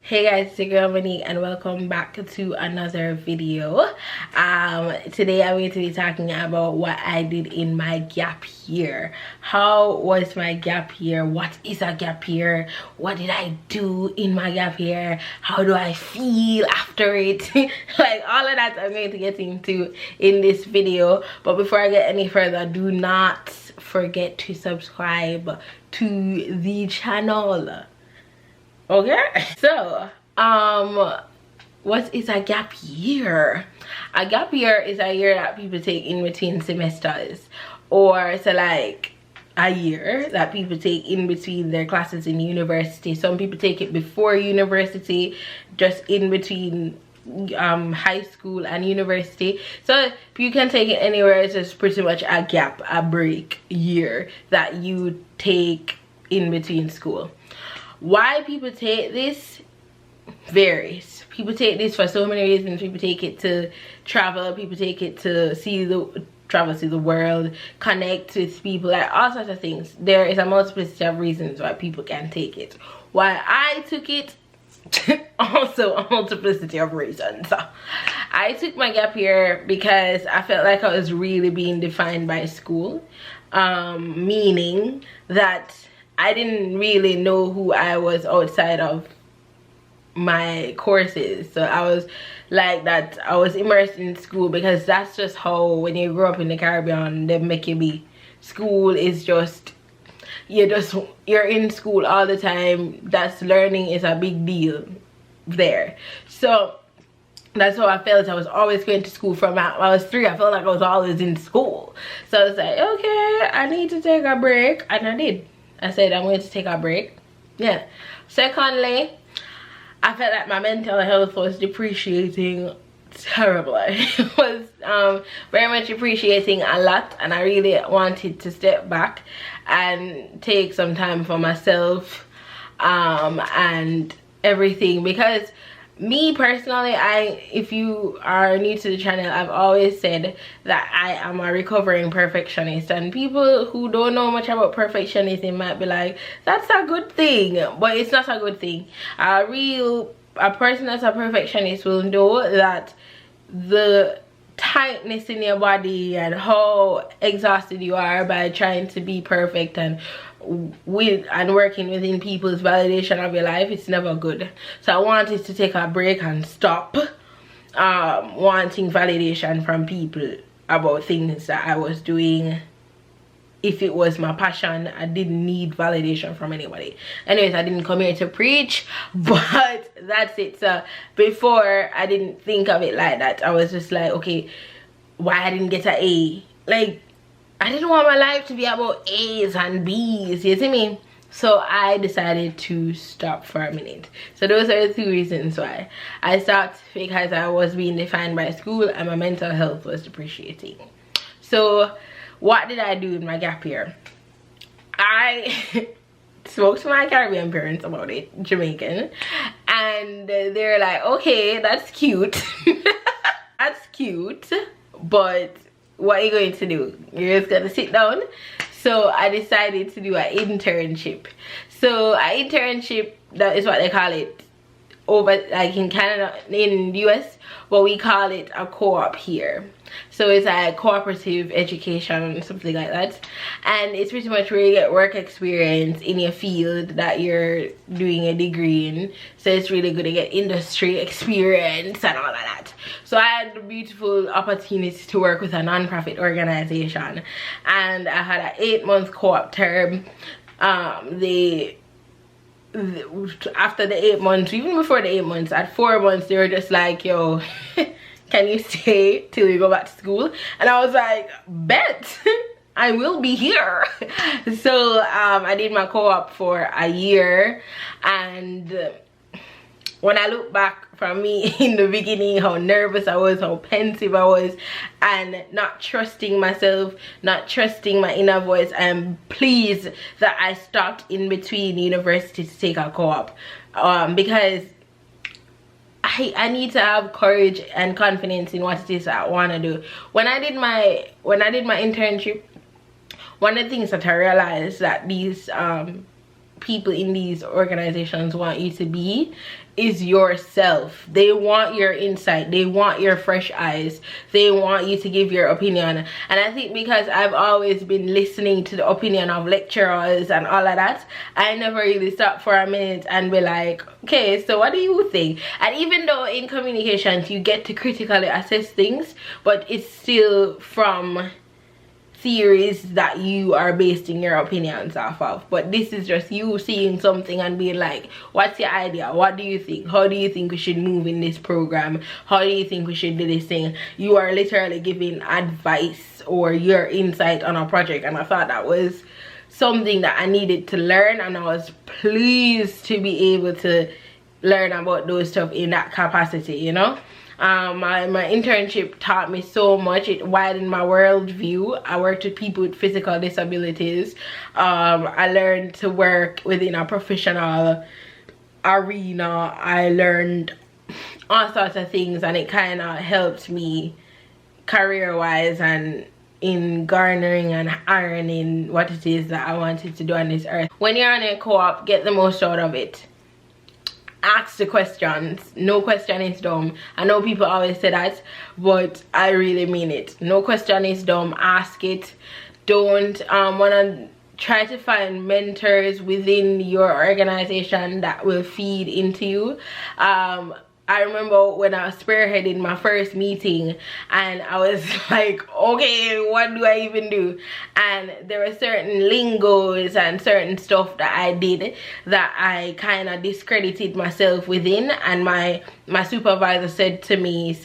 Hey guys, it's your girl Monique and welcome back to another video. Today I'm going to be talking about what I did in my gap year. How was my gap year? What is a gap year? What did I do in my gap year? How do I feel after it? Like all of that I'm going to get into in this video. But before I get any further, do not forget to subscribe to the channel. Okay, so what is a gap year? A gap year is a year that people take in between semesters, or it's like a year that people take in between their classes in university. Some people take it before university, just in between high school and university. So you can take it anywhere. It's just pretty much a gap, a break year that you take in between school. Why people take this varies. People take this for so many reasons. People take it to travel, people take it to see the world, connect with people, like all sorts of things. There is a multiplicity of reasons why people can take it. Why I took it, also a multiplicity of reasons. I took my gap year because I felt like I was really being defined by school, meaning that I didn't really know who I was outside of my courses. So I was like that, I was immersed in school because that's just how, when you grow up in the Caribbean, they make you be. School is just, you're in school all the time. That's, learning is a big deal there. So that's how I felt. I was always going to school from I was 3. I felt like I was always in school. So I was like, okay, I need to take a break, and I did. I said I'm going to take a break. Yeah. Secondly, I felt like my mental health was depreciating terribly. It was very much depreciating a lot, and I really wanted to step back and take some time for myself and everything. Because me personally, if you are new to the channel, I've always said that I am a recovering perfectionist, and people who don't know much about perfectionism might be like, that's a good thing, but it's not a good thing. A person that's a perfectionist will know that the tightness in your body and how exhausted you are by trying to be perfect and working within people's validation of your life, it's never good. So I wanted to take a break and stop wanting validation from people about things that I was doing. If it was my passion, I didn't need validation from anybody. Anyways, I didn't come here to preach, but that's it. So before, I didn't think of it like that. I was just like, okay, why I didn't get an A? Like, I didn't want my life to be about A's and B's, you see me? So I decided to stop for a minute. So those are the 2 reasons why. I stopped because I was being defined by school and my mental health was depreciating. So what did I do in my gap year? I spoke to my Caribbean parents about it, Jamaican, and they're like, okay, that's cute. That's cute, but what are you going to do? You're just gonna sit down? So I decided to do an internship. So an internship, that is what they call it over, like in Canada, in the US, but we call it a co-op here. So it's a cooperative education, something like that, and it's pretty much where you get work experience in your field that you're doing a degree in. So it's really good to get industry experience and all of that. So I had the beautiful opportunity to work with a non-profit organization, and I had an 8-month co-op term. After the 8 months, even before the 8 months, at 4 months, they were just like, yo, can you stay till you go back to school? And I was like, bet. I will be here. So I did my co-op for a year, and when I look back from me in the beginning, how nervous I was, how pensive I was, and not trusting myself, not trusting my inner voice, I'm pleased that I stopped in between university to take a co-op, because I need to have courage and confidence in what it is I want to do. When I did my internship, one of the things that I realized that these people in these organizations want you to be is yourself. They want your insight, they want your fresh eyes, they want you to give your opinion. And I think because I've always been listening to the opinion of lecturers and all of that, I never really stop for a minute and be like, okay, so what do you think? And even though in communications you get to critically assess things, but it's still from theories that you are basing your opinions off of. But this is just you seeing something and being like, what's your idea? What do you think? How do you think we should move in this program? How do you think we should do this thing? You are literally giving advice or your insight on a project, and I thought that was something that I needed to learn, and I was pleased to be able to learn about those stuff in that capacity, you know. My internship taught me so much. It widened my worldview. I worked with people with physical disabilities. I learned to work within a professional arena. I learned all sorts of things, and it kind of helped me career-wise and in garnering and ironing what it is that I wanted to do on this earth. When you're on a co-op, get the most out of it. Ask the questions. No question is dumb. I know people always say that, but I really mean it. No question is dumb. Ask it. Don't wanna try to find mentors within your organization that will feed into you. I remember when I was spearheading my first meeting, and I was like, okay, what do I even do? And there were certain lingos and certain stuff that I did that I kind of discredited myself within, and my supervisor said to me,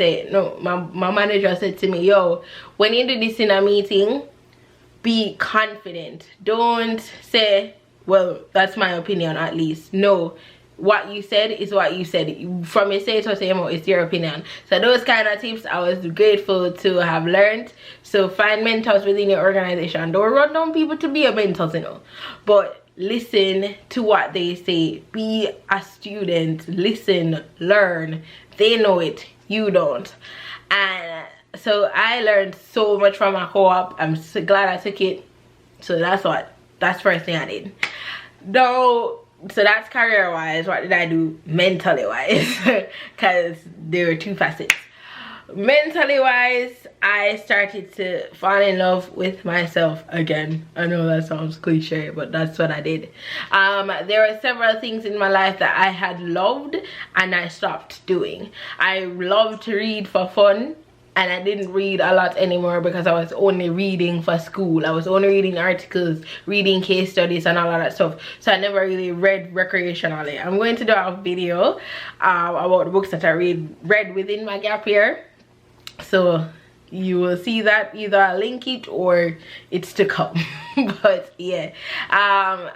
my manager said to me, yo, when you do this in a meeting, be confident. Don't say, well, that's my opinion at least. No. What you said is what you said. From your say to say more, it's your opinion. So those kind of tips I was grateful to have learned. So find mentors within your organization. Don't run down people to be a mentor, you know, but listen to what they say. Be a student. Listen, learn. They know it, you don't. And so I learned so much from my co-op. I'm so glad I took it. So that's the first thing I did. Though, so that's career wise. What did I do mentally wise? Because there were two facets. Mentally wise, I started to fall in love with myself again. I know that sounds cliche, but that's what I did. There were several things in my life that I had loved and I stopped doing. I loved to read for fun, and I didn't read a lot anymore because I was only reading for school. I was only reading articles, reading case studies and all of that stuff. So I never really read recreationally. I'm going to do a video about the books that I read within my gap year. So you will see that. Either I'll link it or it's to come. But yeah.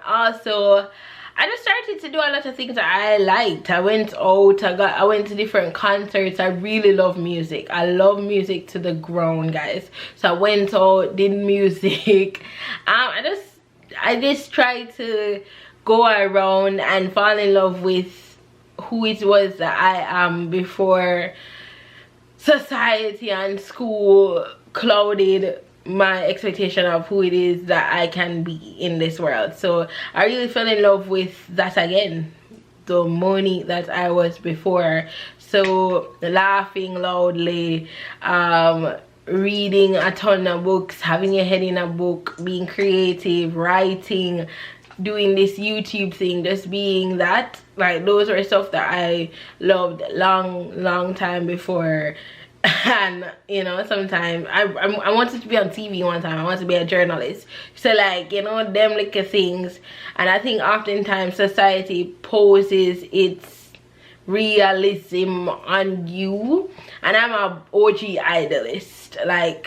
Also, I just started to do a lot of things that I liked. I went out, I went to different concerts. I really love music. I love music to the ground, guys. So I went out, did music. I just tried to go around and fall in love with who it was that I am before society and school clouded my expectation of who it is that I can be in this world. So I really fell in love with that again, the money that I was before. So laughing loudly, reading a ton of books, having your head in a book, being creative, writing, doing this YouTube thing, just being that, like, those were stuff that I loved long time before. And you know, sometimes I wanted to be on TV one time. I wanted to be a journalist. So like, you know, them little things. And I think oftentimes society poses its realism on you, and I'm a OG idealist. Like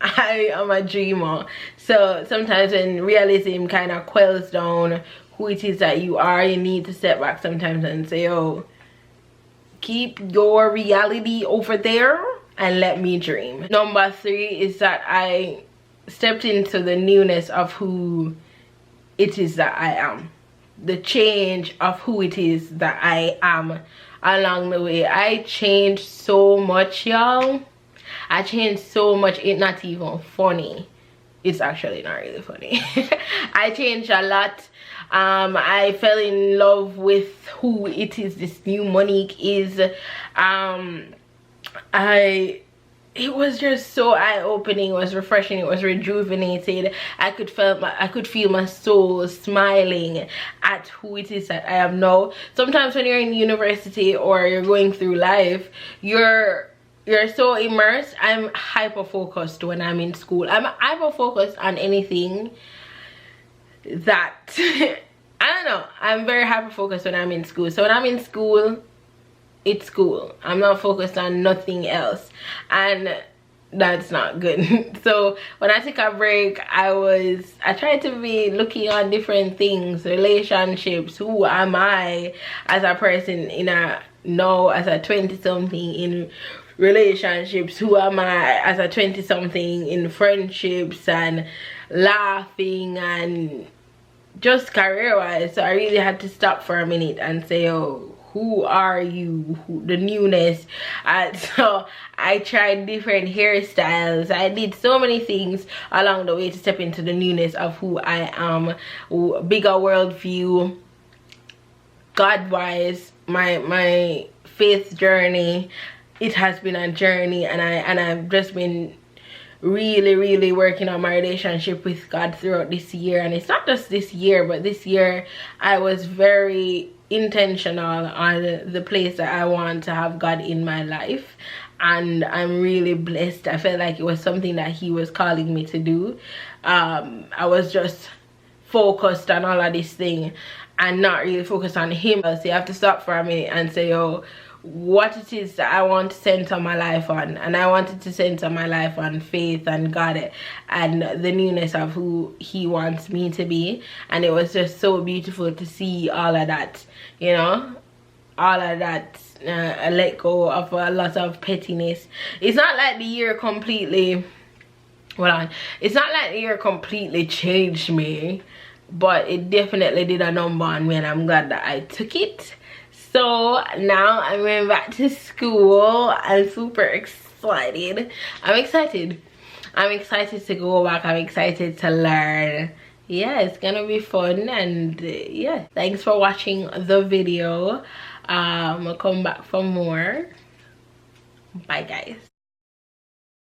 I am a dreamer. So sometimes when realism kind of quells down who it is that you are, you need to step back sometimes and say, oh, keep your reality over there and let me dream. Number 3 is that I stepped into the newness of who it is that I am. The change of who it is that I am along the way. I changed so much, y'all. I changed so much, it's not even funny. It's actually not really funny. I changed a lot. I fell in love with who it is this new Monique is. It was just so eye-opening. It was refreshing. It was rejuvenated. I could feel my soul smiling at who it is that I am now. Sometimes when you're in university or you're going through life, you're so immersed. I'm hyper focused when I'm in school. I'm hyper focused on anything that I don't know. I'm very hyper focused when I'm in school. So when I'm in school, it's school. I'm not focused on nothing else, and that's not good. So when I took a break, I tried to be looking on different things, relationships. Who am I as a person as a 20-something in relationships? Who am I as a 20-something in friendships and laughing and just career-wise? So I really had to stop for a minute and say, oh, who are you? The newness. So I tried different hairstyles. I did so many things along the way to step into the newness of who I am. Bigger worldview, God-wise, my faith journey. It has been a journey, and I've just been really working on my relationship with God throughout this year. And it's not just this year, but this year I was very intentional on the place that I want to have God in my life, and I'm really blessed. I felt like it was something that he was calling me to do. I was just focused on all of this thing and not really focused on him. So you have to stop for a minute and say, oh, what it is that I want to center my life on. And I wanted to center my life on faith and God and the newness of who he wants me to be. And it was just so beautiful to see all of that, you know, all of that. I let go of a lot of pettiness. It's not like the year completely, it's not like the year completely changed me, but it definitely did a number on me, and I'm glad that I took it. So now I'm going back to school. I'm super excited. I'm excited to go back. I'm excited to learn. Yeah, it's gonna be fun. And yeah, thanks for watching the video. I'll come back for more. Bye guys.